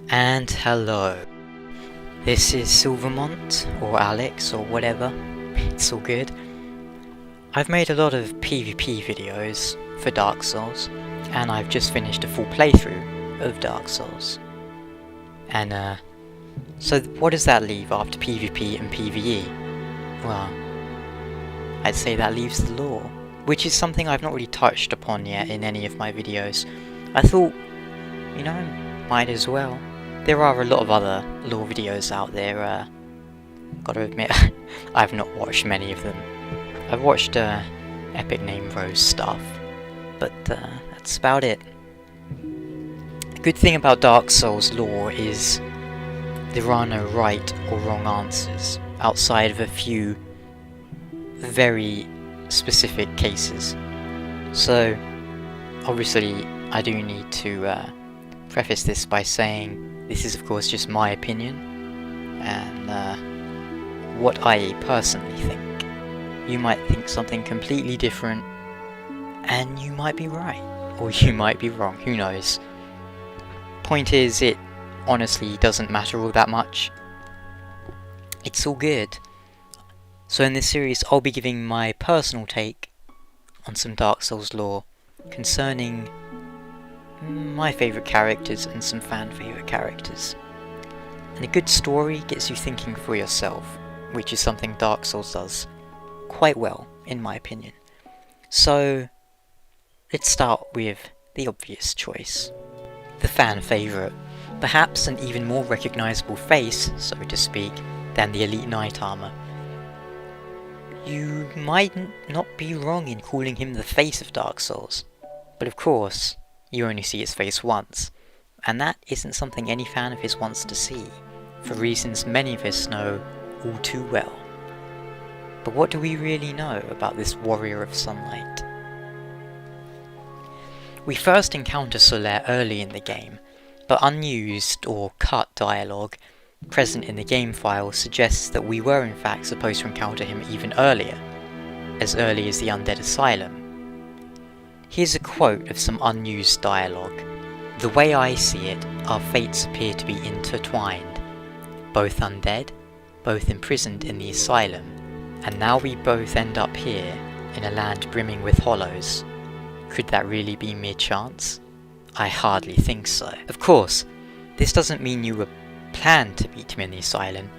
And hello, this is Mont, or Alex, or whatever, it's all good. I've made a lot of PvP videos for Dark Souls, and I've just finished a full playthrough of Dark Souls. And so what does that leave after PvP and PvE? Well, I'd say that leaves the lore, which is something I've not really touched upon yet in any of my videos. I thought, might as well. There are a lot of other lore videos out there, gotta admit, I've not watched many of them. I've watched Epic Name Rose stuff, but that's about it. The good thing about Dark Souls lore is there are no right or wrong answers, outside of a few very specific cases. So, obviously, I do need to preface this by saying this is of course just my opinion, and what I personally think. You might think something completely different, and you might be right, or you might be wrong, who knows. Point is, it honestly doesn't matter all that much. It's all good. So in this series I'll be giving my personal take on some Dark Souls lore concerning my favourite characters and some fan favourite characters. And a good story gets you thinking for yourself, which is something Dark Souls does quite well, in my opinion. So, let's start with the obvious choice. The fan favourite. Perhaps an even more recognisable face, so to speak, than the Elite Knight armour. You might not be wrong in calling him the face of Dark Souls, but of course, you only see his face once, and that isn't something any fan of his wants to see, for reasons many of us know all too well. But what do we really know about this warrior of sunlight? We first encounter Solaire early in the game, but unused or cut dialogue present in the game file suggests that we were in fact supposed to encounter him even earlier, as early as the Undead Asylum. Here's a quote of some unused dialogue. "The way I see it, our fates appear to be intertwined. Both undead, both imprisoned in the asylum, and now we both end up here, in a land brimming with hollows. Could that really be mere chance? I hardly think so." Of course, this doesn't mean you were planned to meet him in the asylum,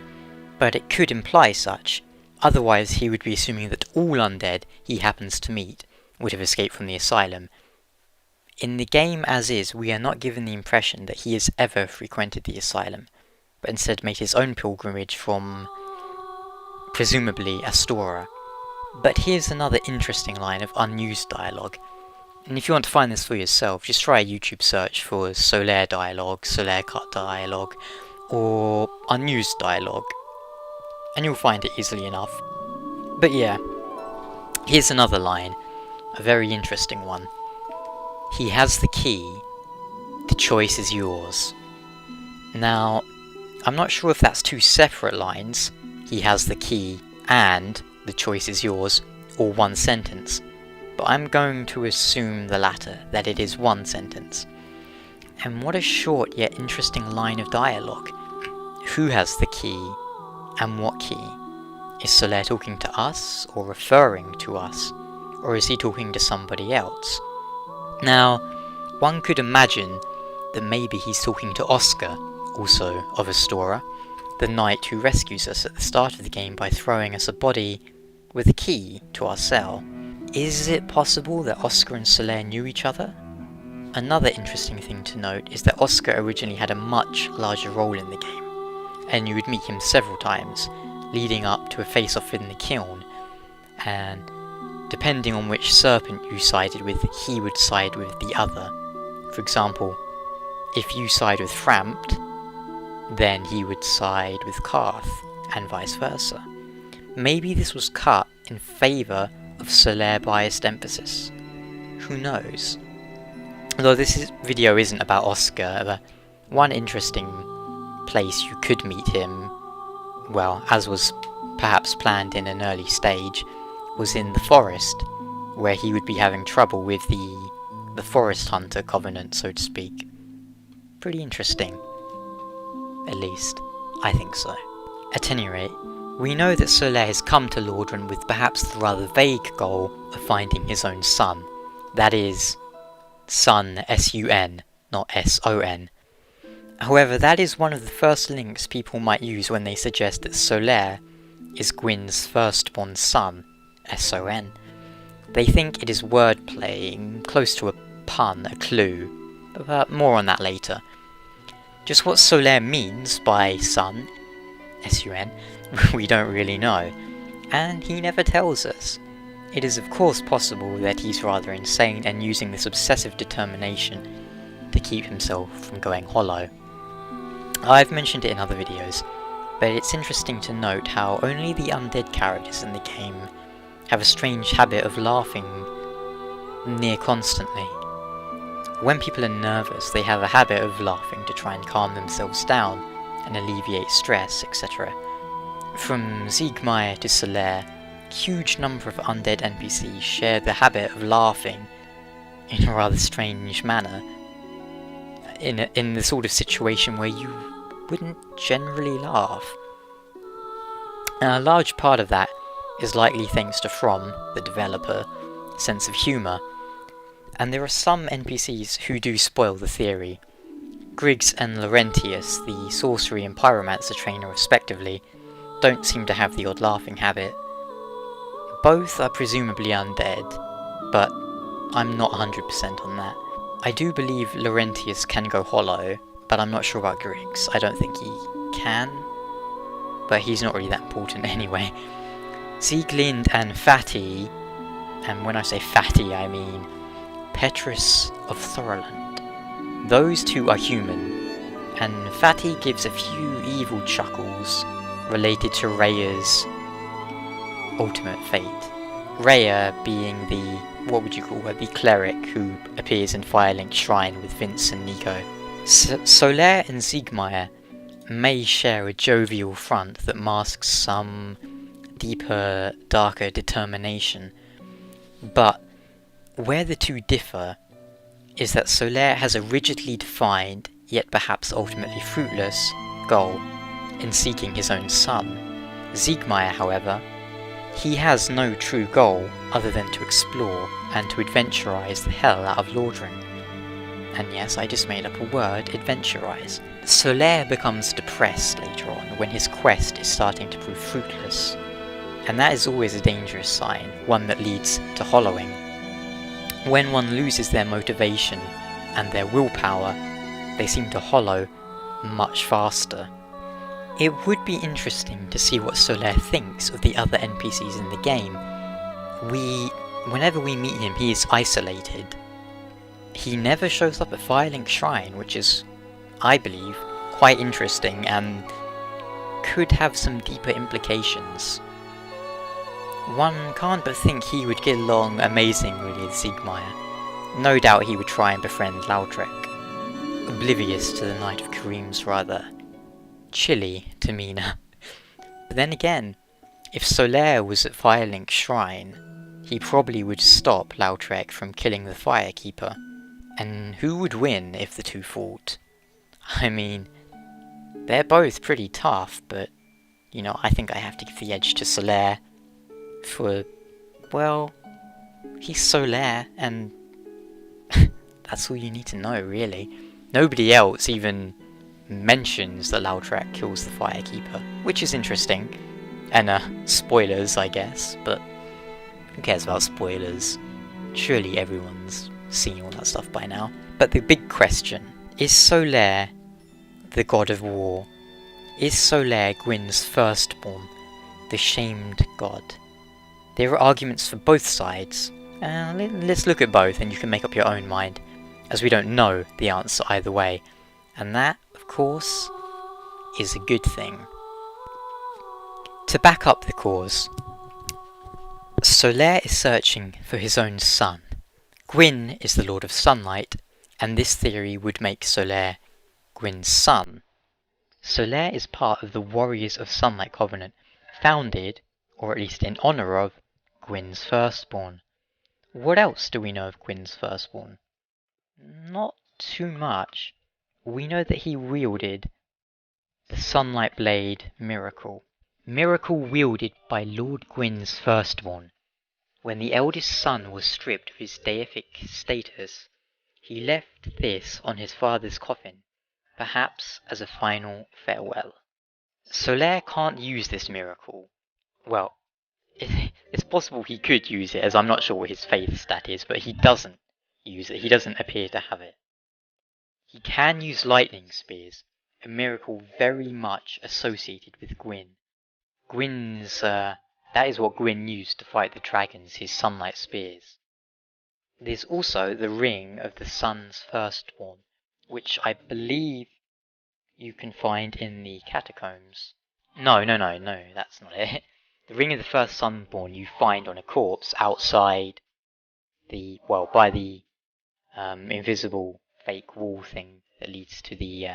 but it could imply such, otherwise he would be assuming that all undead he happens to meet would have escaped from the asylum. In the game as is, we are not given the impression that he has ever frequented the asylum, but instead made his own pilgrimage from, presumably, Astora. But here's another interesting line of unused dialogue, and if you want to find this for yourself, just try a YouTube search for Solaire dialogue, Solaire cut dialogue, or unused dialogue, and you'll find it easily enough. But yeah, here's another line, a very interesting one. "He has the key, the choice is yours." Now, I'm not sure if that's two separate lines, "he has the key" and "the choice is yours," or one sentence, but I'm going to assume the latter, that it is one sentence. And what a short yet interesting line of dialogue. Who has the key, and what key? Is Solaire talking to us, or referring to us? Or is he talking to somebody else? Now, one could imagine that maybe he's talking to Oscar, also of Astora, the knight who rescues us at the start of the game by throwing us a body with a key to our cell. Is it possible that Oscar and Solaire knew each other? Another interesting thing to note is that Oscar originally had a much larger role in the game, and you would meet him several times, leading up to a face-off in the kiln, and depending on which serpent you sided with, he would side with the other. For example, if you side with Frampt, then he would side with Karth, and vice versa. Maybe this was cut in favour of Solaire-biased emphasis. Who knows? Although this video isn't about Oscar, but one interesting place you could meet him, well, as was perhaps planned in an early stage, was in the forest, where he would be having trouble with the Forest Hunter Covenant, so to speak. pretty interesting. At least, I think so. At any rate, we know that Solaire has come to Lordran with perhaps the rather vague goal of finding his own son. That is, son, S-U-N, not S-O-N. However, that is one of the first links people might use when they suggest that Solaire is Gwyn's firstborn son, S-O-N. They think it is wordplay, close to a pun, a clue, but more on that later. Just what Solaire means by son, S-U-N, we don't really know, and he never tells us. It is of course possible that he's rather insane and using this obsessive determination to keep himself from going hollow. I've mentioned it in other videos, but it's interesting to note how only the undead characters in the game have a strange habit of laughing near constantly. When people are nervous, they have a habit of laughing to try and calm themselves down and alleviate stress, etc. From Siegmeyer to Solaire, a huge number of undead NPCs share the habit of laughing in a rather strange manner, in the sort of situation where you wouldn't generally laugh. And a large part of that is likely thanks to From, the developer, sense of humour, and there are some NPCs who do spoil the theory. Griggs and Laurentius, the sorcery and pyromancer trainer respectively, don't seem to have the odd laughing habit. Both are presumably undead, but I'm not 100% on that. I do believe Laurentius can go hollow, but I'm not sure about Griggs. I don't think he can, but he's not really that important anyway. Sieglind and Fatty, and when I say Fatty I mean Petrus of Thoroland. Those two are human, and Fatty gives a few evil chuckles related to Rhea's ultimate fate. Rhea being the, what would you call her, the cleric who appears in Firelink's shrine with Vince and Nico. Solaire and Siegmeyer may share a jovial front that masks some deeper, darker determination, but where the two differ is that Solaire has a rigidly defined, yet perhaps ultimately fruitless, goal in seeking his own son. Siegmeyer, however, he has no true goal other than to explore and to adventurize the hell out of Lordran. And yes, I just made up a word, adventurize. Solaire becomes depressed later on when his quest is starting to prove fruitless, and that is always a dangerous sign, one that leads to hollowing. When one loses their motivation and their willpower, they seem to hollow much faster. It would be interesting to see what Solaire thinks of the other NPCs in the game. Whenever we meet him, he is isolated. He never shows up at Firelink's shrine, which is, I believe, quite interesting and could have some deeper implications. One can't but think he would get along amazingly with Siegmeyer. No doubt he would try and befriend Lautrec, oblivious to the Knight of Kareem's rather chilly demeanour. But then again, if Solaire was at Firelink's shrine, he probably would stop Lautrec from killing the Firekeeper. And who would win if the two fought? I mean, they're both pretty tough, but, you know, I think I have to give the edge to Solaire. For, well, he's Solaire, and that's all you need to know, really. Nobody else even mentions that Lautrec kills the Firekeeper, which is interesting. And, spoilers, I guess, but who cares about spoilers? Surely everyone's seen all that stuff by now. But the big question, is Solaire the god of war? Is Solaire Gwyn's firstborn, the shamed god? There are arguments for both sides. Let's look at both and you can make up your own mind, as we don't know the answer either way. And that, of course, is a good thing. To back up the cause, Solaire is searching for his own son. Gwyn is the Lord of Sunlight, and this theory would make Solaire Gwyn's son. Solaire is part of the Warriors of Sunlight Covenant, founded, or at least in honour of, Gwyn's firstborn. What else do we know of Gwyn's firstborn? Not too much. We know that he wielded the Sunlight Blade Miracle. Miracle wielded by Lord Gwyn's firstborn. When the eldest son was stripped of his deific status, he left this on his father's coffin, perhaps as a final farewell. Solaire can't use this miracle. Well, it's possible he could use it, as I'm not sure what his faith stat is, but he doesn't use it. He doesn't appear to have it. He can use lightning spears, a miracle very much associated with Gwyn. That is what Gwyn used to fight the dragons, his sunlight spears. There's also the ring of the sun's firstborn, which I believe you can find in the catacombs. No, that's not it. The ring of the first sunborn you find on a corpse outside by the invisible fake wall thing that leads to the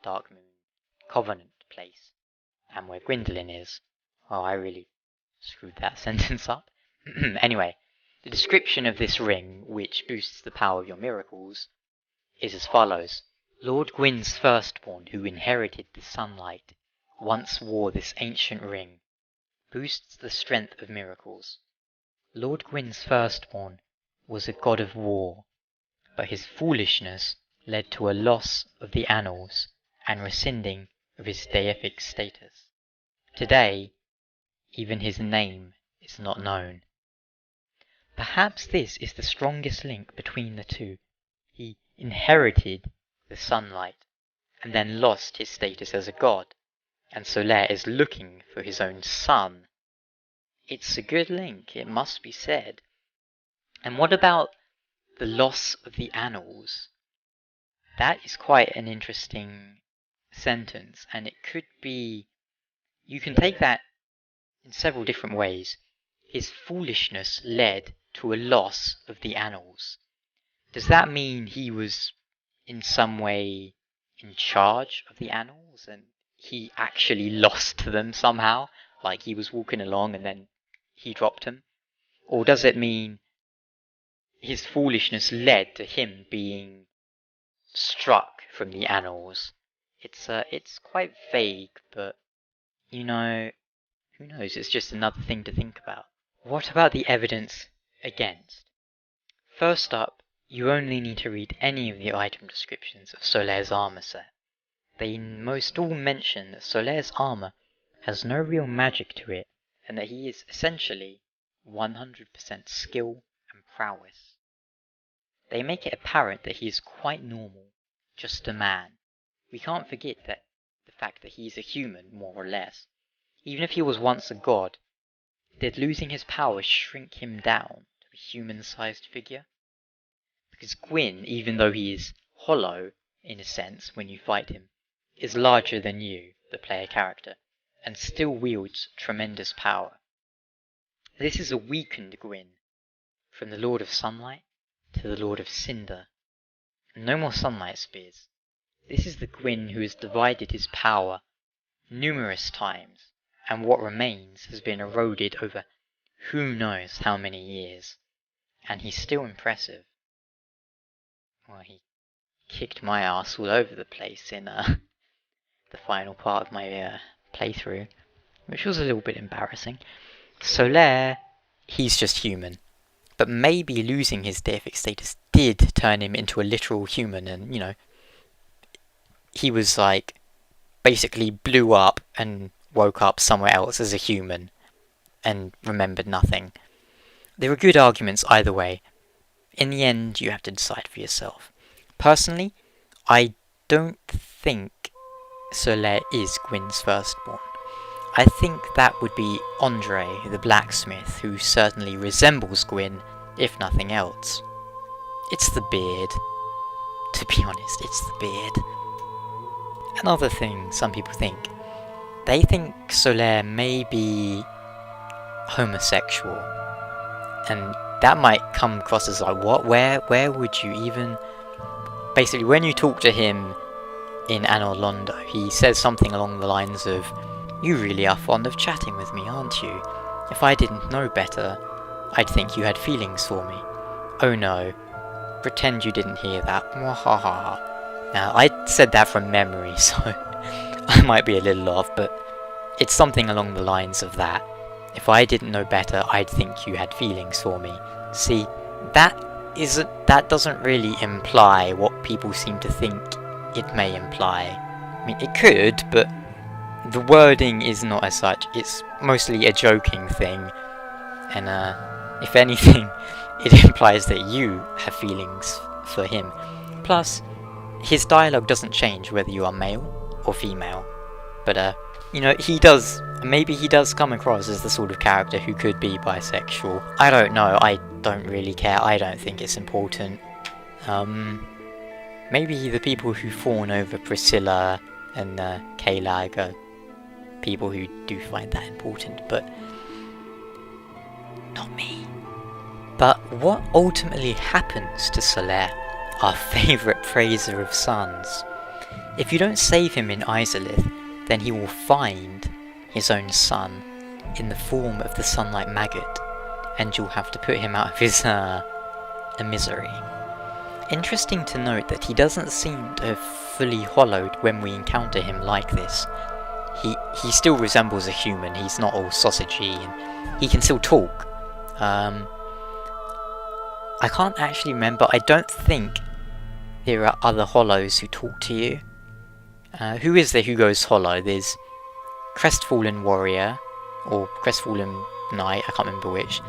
Dark Moon Covenant place, and where Gwendolyn is. Oh, I really screwed that sentence up. Anyway, the description of this ring, which boosts the power of your miracles, is as follows. Lord Gwyn's firstborn, who inherited the sunlight, once wore this ancient ring. Boosts the strength of miracles. Lord Gwyn's firstborn was a god of war, but his foolishness led to a loss of the annals and rescinding of his deific status. Today, even his name is not known. Perhaps this is the strongest link between the two. He inherited the sunlight and then lost his status as a god, and Solaire is looking for his own son. It's a good link, it must be said. And what about the loss of the annals? That is quite an interesting sentence, and it could be... You can take that in several different ways. His foolishness led to a loss of the annals. Does that mean he was in some way in charge of the annals and he actually lost them somehow? Like he was walking along and then he dropped them? Or does it mean his foolishness led to him being struck from the annals? It's quite vague, but who knows? It's just another thing to think about. What about the evidence against? First up, you only need to read any of the item descriptions of Solaire's armor set. They most all mention that Solaire's armor has no real magic to it, and that he is essentially 100% skill and prowess. They make it apparent that he is quite normal, just a man. We can't forget that the fact that he is a human, more or less. Even if he was once a god, did losing his powers shrink him down to a human-sized figure? Because Gwyn, even though he is hollow, in a sense, when you fight him, is larger than you, the player character, and still wields tremendous power. This is a weakened Gwyn, from the Lord of Sunlight to the Lord of Cinder. No more sunlight spears. This is the Gwyn who has divided his power numerous times, and what remains has been eroded over who knows how many years. And he's still impressive. Well, he kicked my ass all over the place in the final part of my playthrough, which was a little bit embarrassing. Solaire, he's just human. But maybe losing his deific status did turn him into a literal human, and, he was basically blew up and woke up somewhere else as a human and remembered nothing. There are good arguments either way. In the end, you have to decide for yourself. Personally, I don't think Solaire is Gwyn's firstborn. I think that would be Andre, the blacksmith, who certainly resembles Gwyn, if nothing else. It's the beard. To be honest, it's the beard. Another thing some people think. They think Solaire may be homosexual. And that might come across as what? Where would you even... Basically, when you talk to him in Anor Londo, he says something along the lines of, "You really are fond of chatting with me, aren't you? If I didn't know better, I'd think you had feelings for me. Oh no, pretend you didn't hear that. Mwahaha." Now, I'd said that from memory, so I might be a little off, but it's something along the lines of that. If I didn't know better, I'd think you had feelings for me. See, that doesn't really imply what people seem to think it may imply. I mean, it could, but the wording is not as such. It's mostly a joking thing, and if anything, it implies that you have feelings for him. Plus, his dialogue doesn't change whether you are male or female. But you know, maybe he does come across as the sort of character who could be bisexual. I don't know, I don't really care, I don't think it's important. Maybe the people who fawn over Priscilla and Kalag are people who do find that important, but not me. But what ultimately happens to Solaire, our favourite praiser of suns? If you don't save him in Izalith, then he will find his own sun in the form of the sunlight maggot, and you'll have to put him out of his misery. Interesting to note that he doesn't seem to have fully hollowed when we encounter him like this. He still resembles a human, he's not all sausagey, and he can still talk. I can't actually remember, I don't think there are other hollows who talk to you. Who is there who goes hollow? There's Crestfallen Warrior, or Crestfallen Knight, I can't remember which.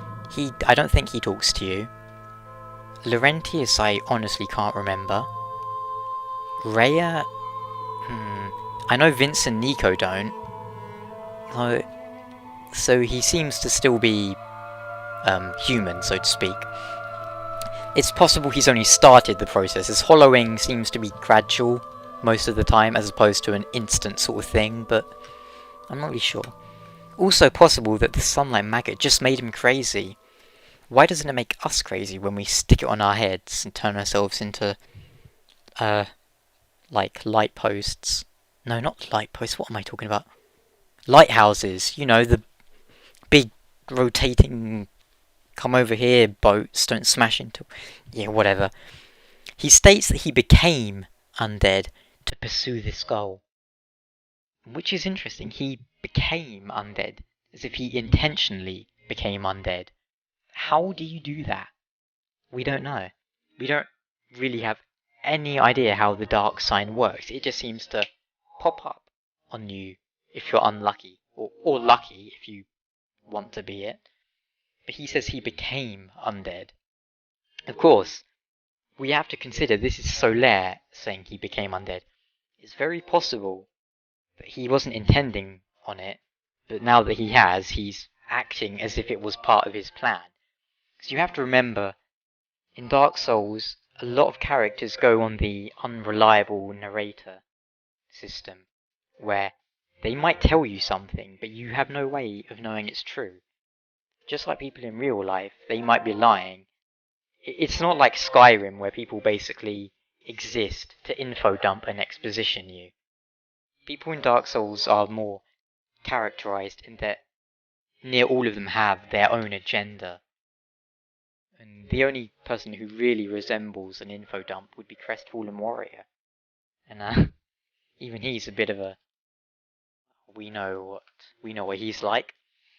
I don't think he talks to you. Laurentius, I honestly can't remember. Rhea? I know Vince and Nico don't. So he seems to still be human, so to speak. It's possible he's only started the process, as hollowing seems to be gradual most of the time, as opposed to an instant sort of thing, but I'm not really sure. Also possible that the sunlight maggot just made him crazy. Why doesn't it make us crazy when we stick it on our heads and turn ourselves into, like light posts? No, not light posts, what am I talking about? Lighthouses, you know, the big rotating come over here boats, don't smash into... yeah, whatever. He states that he became undead to pursue this goal. Which is interesting, he became undead, as if he intentionally became undead. How do you do that? We don't know. We don't really have any idea how the dark sign works. It just seems to pop up on you if you're unlucky, or lucky if you want to be it. But he says he became undead. Of course, we have to consider this is Solaire saying he became undead. It's very possible that he wasn't intending on it, but now that he has, he's acting as if it was part of his plan. Because you have to remember, in Dark Souls, a lot of characters go on the unreliable narrator system, where they might tell you something, but you have no way of knowing it's true. Just like people in real life, they might be lying. It's not like Skyrim, where people basically exist to info dump and exposition you. People in Dark Souls are more characterized in that near all of them have their own agenda. And the only person who really resembles an info dump would be Crestfallen Warrior. And even he's a bit of a... We know what he's like.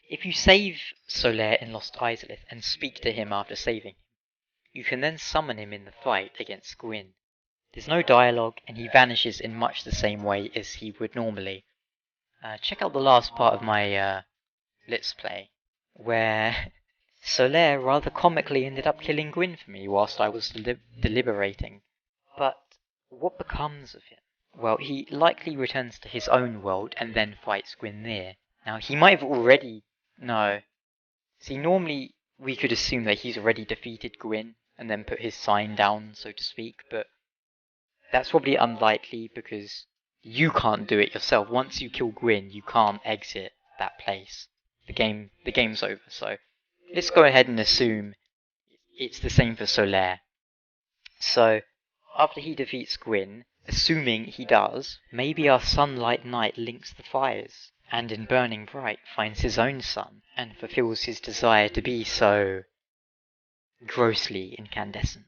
If you save Solaire in Lost Izalith and speak to him after saving him, you can then summon him in the fight against Gwyn. There's no dialogue, and he vanishes in much the same way as he would normally. Check out the last part of my Let's Play, where Solaire rather comically ended up killing Gwyn for me whilst I was deliberating. But what becomes of him? Well, he likely returns to his own world and then fights Gwyn there. Now, he might have already... No. See, normally we could assume that he's already defeated Gwyn and then put his sign down, so to speak, but that's probably unlikely because you can't do it yourself. Once you kill Gwyn, you can't exit that place. The game's over, so let's go ahead and assume it's the same for Solaire. So, after he defeats Gwyn, assuming he does, maybe our sunlight knight links the fires, and in Burning Bright finds his own sun, and fulfills his desire to be so grossly incandescent.